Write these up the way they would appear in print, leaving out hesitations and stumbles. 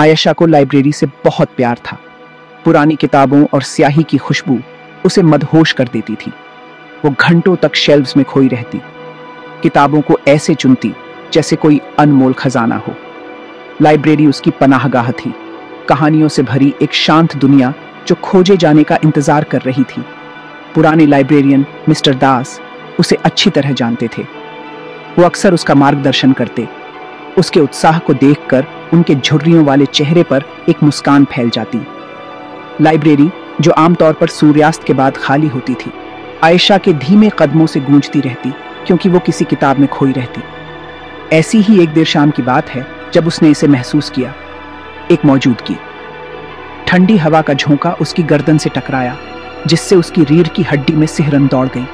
आयशा को लाइब्रेरी से बहुत प्यार था। पुरानी किताबों और स्याही की खुशबू उसे मदहोश कर देती थी। वो घंटों तक शेल्व्स में खोई रहती, किताबों को ऐसे चुनती जैसे कोई अनमोल खजाना हो। लाइब्रेरी उसकी पनाहगाह थी, कहानियों से भरी एक शांत दुनिया जो खोजे जाने का इंतजार कर रही थी। पुराने लाइब्रेरियन मिस्टर दास उसे अच्छी तरह जानते थे। वो अक्सर उसका मार्गदर्शन करते। उसके उत्साह को देखकर उनके झुर्रियों वाले चेहरे पर एक मुस्कान फैल जाती। लाइब्रेरी, जो आमतौर पर सूर्यास्त के बाद खाली होती थी, आयशा के धीमे कदमों से गूंजती रहती, क्योंकि वो किसी किताब में खोई रहती। ऐसी ही एक देर शाम की बात है जब उसने इसे महसूस किया, एक मौजूदगी। ठंडी हवा का झोंका उसकी गर्दन से टकराया, जिससे उसकी रीढ़ की हड्डी में सिहरन दौड़ गई।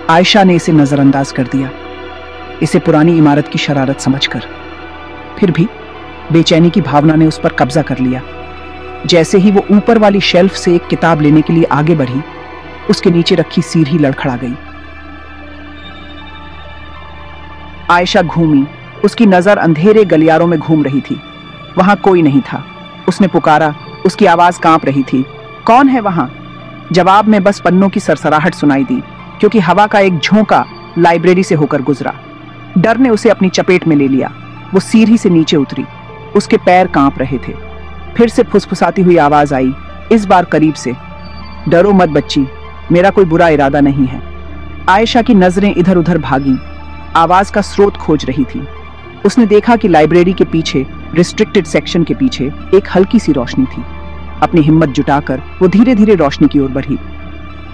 आयशा ने इसे नजरअंदाज कर दिया, इसे पुरानी इमारत की शरारत समझकर। फिर भी बेचैनी की भावना ने उस पर कब्जा कर लिया। जैसे ही वो ऊपर वाली शेल्फ से एक किताब लेने के लिए आगे बढ़ी, उसके नीचे रखी सीढ़ी लड़खड़ा गई। आयशा घूमी, उसकी नजर अंधेरे गलियारों में घूम रही थी। वहां कोई नहीं था। उसने पुकारा, उसकी आवाज कांप रही थी, कौन है वहां? जवाब में बस पन्नों की सरसराहट सुनाई दी, क्योंकि हवा का एक झोंका लाइब्रेरी से होकर गुजरा। डर ने उसे अपनी चपेट में ले लिया। वो सीढ़ी से नीचे उतरी, उसके पैर कांप रहे थे। फिर से फुसफुसाती हुई आवाज आई, इस बार करीब से, डरो मत बच्ची, मेरा कोई बुरा इरादा नहीं है। आयशा की नजरें इधर उधर भागी, आवाज का स्रोत खोज रही थी। उसने देखा कि लाइब्रेरी के पीछे, रिस्ट्रिक्टेड सेक्शन के पीछे, एक हल्की सी रोशनी थी। अपनी हिम्मत जुटाकर वो धीरे धीरे रोशनी की ओर बढ़ी।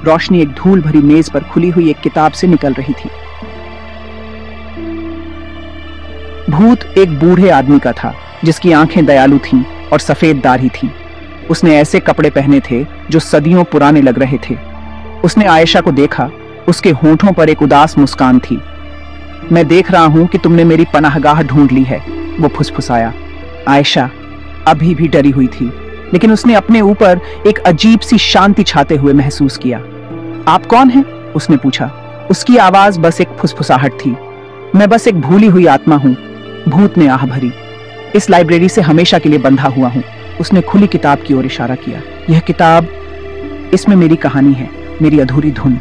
रोशनी एक धूल भरी मेज पर खुली हुई एक किताब से निकल रही थी। भूत एक बूढ़े आदमी का था, जिसकी आंखें दयालु थीं और सफेद दाढ़ी थी। उसने ऐसे कपड़े पहने थे जो सदियों पुराने लग रहे थे। उसने आयशा को देखा, उसके होंठों पर एक उदास मुस्कान थी। मैं देख रहा हूं कि तुमने मेरी पनाहगाह ढूंढ ली है, वो फुसफुसाया। आयशा अभी भी डरी हुई थी, लेकिन उसने अपने ऊपर एक अजीब सी शांति छाते हुए महसूस किया। आप कौन हैं? उसने पूछा। उसकी आवाज बस एक फुसफुसाहट थी। मैं बस एक भूली हुई आत्मा हूं, भूत ने आह भरी। इस लाइब्रेरी से हमेशा के लिए बंधा हुआ हूं। उसने खुली किताब की ओर इशारा किया। यह किताब, इसमें मेरी कहानी है, मेरी अधूरी धुन।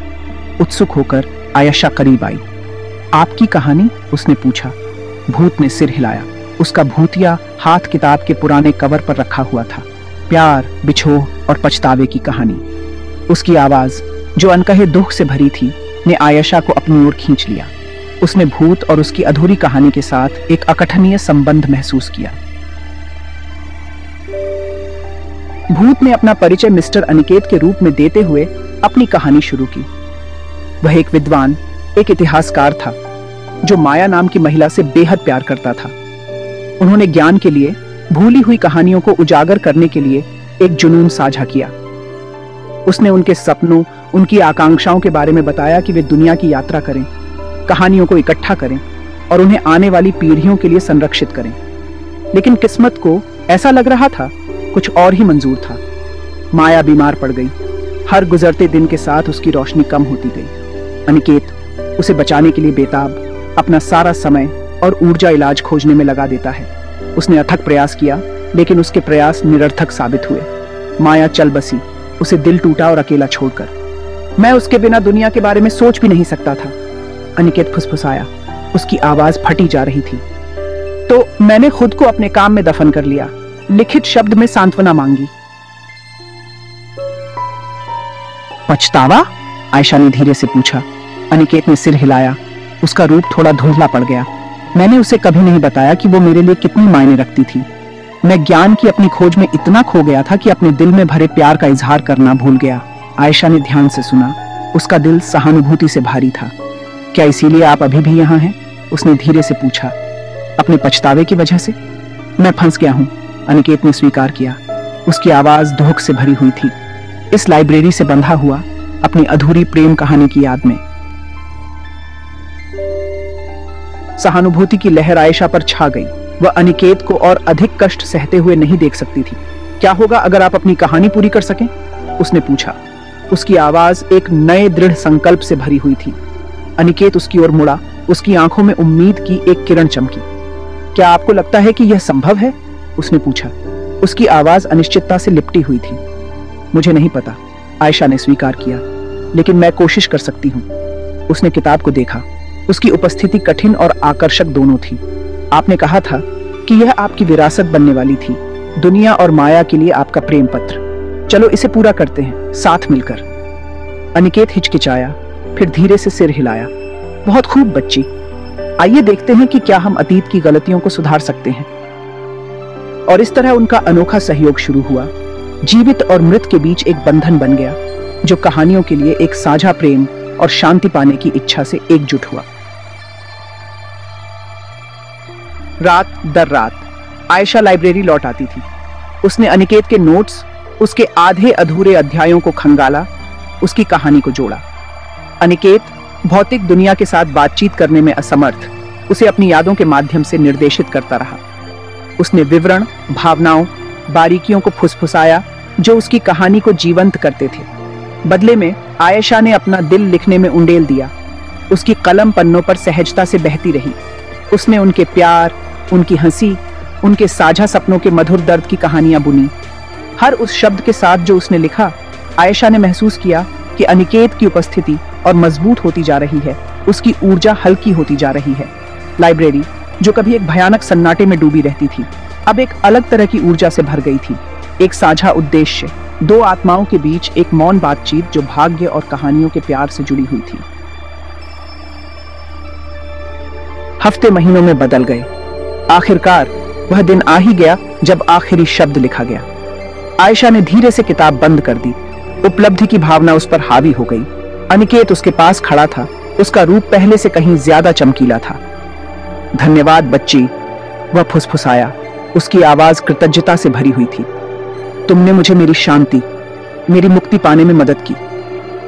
उत्सुक होकर आयशा करीब आई। आपकी कहानी? उसने पूछा। भूत ने सिर हिलाया। उसका भूतिया हाथ किताब के पुराने कवर पर रखा हुआ था। प्यार, बिछोह और पछतावे की कहानी। उसकी आवाज, जो अनकहे दुख से भरी थी, ने आयशा को अपनी ओर खींच लिया। उसने भूत और उसकी अधूरी कहानी के साथ एक अकथनीय संबंध महसूस किया। भूत ने अपना परिचय मिस्टर अनिकेत के रूप में देते हुए अपनी कहानी शुरू की। वह एक विद्वान, एक इतिहासकार था, जो माया नाम की महिला से बेहद प्यार करता था। उन्होंने ज्ञान के लिए, भूली हुई कहानियों को उजागर करने के लिए एक जुनून साझा किया। उसने उनके सपनों, उनकी आकांक्षाओं के बारे में बताया कि वे दुनिया की यात्रा करें, कहानियों को इकट्ठा करें और उन्हें आने वाली पीढ़ियों के लिए संरक्षित करें। लेकिन किस्मत को ऐसा लग रहा था कुछ और ही मंजूर था। माया बीमार पड़ गई। हर गुजरते दिन के साथ उसकी रोशनी कम होती गई। अनिकेत उसे बचाने के लिए बेताब, अपना सारा समय और ऊर्जा इलाज खोजने में लगा देता है। उसने अथक प्रयास किया, लेकिन उसके प्रयास निरर्थक साबित हुए। माया चल बसी, उसे दिल टूटा और अकेला छोड़कर। मैं उसके बिना दुनिया के बारे में सोच भी नहीं सकता था, अनिकेत फुसफुसाया। उसकी आवाज फटी जा रही थी। तो मैंने खुद को अपने काम में दफन कर लिया, लिखित शब्द में सांत्वना मांगी। पछतावा? आयशा ने धीरे से पूछा। अनिकेत ने सिर हिलाया। उसका रूप थोड़ा धुंधला पड़ गया। मैंने उसे कभी नहीं बताया कि वो मेरे लिए कितनी मायने रखती थी। मैं ज्ञान की अपनी खोज में इतना खो गया था कि अपने दिल में भरे प्यार का इजहार करना भूल गया। आयशा ने ध्यान से सुना। उसका दिल सहानुभूति से भारी था। क्या इसीलिए आप अभी भी यहाँ हैं? उसने धीरे से पूछा। अपने पछतावे की वजह से? मैं फंस गया हूँ, अनिकेत ने स्वीकार किया। उसकी आवाज धोख से भरी हुई थी। इस लाइब्रेरी से बंधा हुआ, अपनी अधूरी प्रेम कहानी की याद में। सहानुभूति की लहर आयशा पर छा गई। वह अनिकेत को और अधिक कष्ट सहते हुए नहीं देख सकती थी। क्या होगा अगर आप अपनी कहानी पूरी कर सकें? उसने पूछा। उसकी आवाज एक नए दृढ़ संकल्प से भरी हुई थी। अनिकेत उसकी ओर मुड़ा। उसकी आंखों में उम्मीद की एक किरण चमकी। क्या आपको लगता है कि यह संभव है? उसने पूछा। उसकी आवाज अनिश्चितता से लिपटी हुई थी। मुझे नहीं पता, आयशा ने स्वीकार किया, लेकिन मैं कोशिश कर सकती हूँ। उसने किताब को देखा। उसकी उपस्थिति कठिन और आकर्षक दोनों थी। आपने कहा था कि यह आपकी विरासत बनने वाली थी, दुनिया और माया के लिए आपका प्रेम पत्र। चलो इसे पूरा करते हैं, साथ मिलकर। अनिकेत हिचकिचाया, फिर धीरे से सिर हिलाया। बहुत खूब बच्ची, आइए देखते हैं कि क्या हम अतीत की गलतियों को सुधार सकते हैं। और इस तरह उनका अनोखा सहयोग शुरू हुआ। जीवित और मृत के बीच एक बंधन बन गया, जो कहानियों के लिए एक साझा प्रेम और शांति पाने की इच्छा से एकजुट हुआ। रात दर रात आयशा लाइब्रेरी लौट आती थी। उसने अनिकेत के नोट्स, उसके आधे अधूरे अध्यायों को खंगाला, उसकी कहानी को जोड़ा। अनिकेत, भौतिक दुनिया के साथ बातचीत करने में असमर्थ, उसे अपनी यादों के माध्यम से निर्देशित करता रहा। उसने विवरण, भावनाओं, बारीकियों को फुसफुसाया जो उसकी कहानी को जीवंत करते थे। बदले में आयशा ने अपना दिल लिखने में उंडेल दिया। उसकी कलम पन्नों पर सहजता से बहती रही। उसने उनके प्यार, उनकी हंसी, उनके साझा सपनों के मधुर दर्द की कहानियां बुनी। हर उस शब्द के साथ जो उसने लिखा, आयशा ने महसूस किया कि अनिकेत की उपस्थिति और मजबूत होती जा रही है, उसकी ऊर्जा हल्की होती जा रही है। लाइब्रेरी, जो कभी एक भयानक सन्नाटे में डूबी रहती थी, अब एक अलग तरह की ऊर्जा से भर गई थी। एक साझा उद्देश्य, दो आत्माओं के बीच एक मौन बातचीत जो भाग्य और कहानियों के प्यार से जुड़ी हुई थी। हफ्ते महीनों में बदल गए। आखिरकार वह दिन आ ही गया जब आखिरी शब्द लिखा गया। आयशा ने धीरे से किताब बंद कर दी। उपलब्धि की भावना उस पर हावी हो गई। अनिकेत उसके पास खड़ा था। उसका रूप पहले से कहीं ज्यादा चमकीला था। धन्यवाद बच्ची, वह फुसफुसाया। उसकी आवाज कृतज्ञता से भरी हुई थी। तुमने मुझे मेरी शांति, मेरी मुक्ति पाने में मदद की।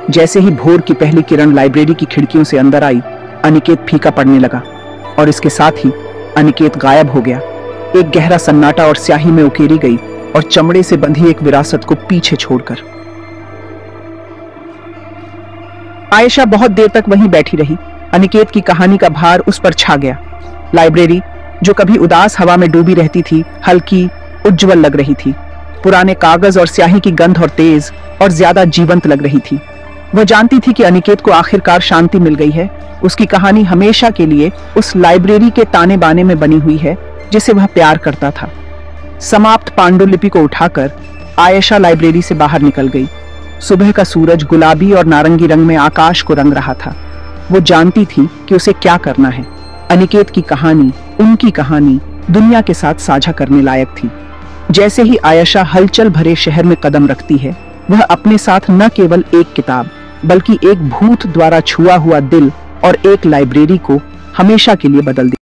जैसे ही भोर की पहली किरण लाइब्रेरी की खिड़कियों से अंदर आई, अनिकेत फीका पड़ने लगा और इसके साथ ही अनिकेत गायब हो गया। एक गहरा सन्नाटा और स्याही में उकेरी गई और चमड़े से बंधी एक विरासत को पीछे छोड़कर। आयशा बहुत देर तक वहीं बैठी रही। अनिकेत की कहानी का भार उस पर छा गया। लाइब्रेरी, जो कभी उदास हवा में डूबी रहती थी, हल्की, उज्जवल लग रही थी। पुराने कागज और स्याही की गंध और तेज और ज्यादा जीवंत लग रही थी। वह जानती थी कि अनिकेत को आखिरकार शांति मिल गई है। उसकी कहानी हमेशा के लिए उस लाइब्रेरी के ताने बाने में बनी हुई है जिसे वह प्यार करता था। समाप्त पांडुलिपि को उठाकर आयशा लाइब्रेरी से बाहर निकल गई। सुबह का सूरज गुलाबी और नारंगी रंग में आकाश को रंग रहा था। वो जानती थी कि उसे क्या करना है। अनिकेत की कहानी, उनकी कहानी, दुनिया के साथ साझा करने लायक थी। जैसे ही आयशा हलचल भरे शहर में कदम रखती है, वह अपने साथ न केवल एक किताब, बल्कि एक भूत द्वारा छुआ हुआ दिल और एक लाइब्रेरी को हमेशा के लिए बदल देती है।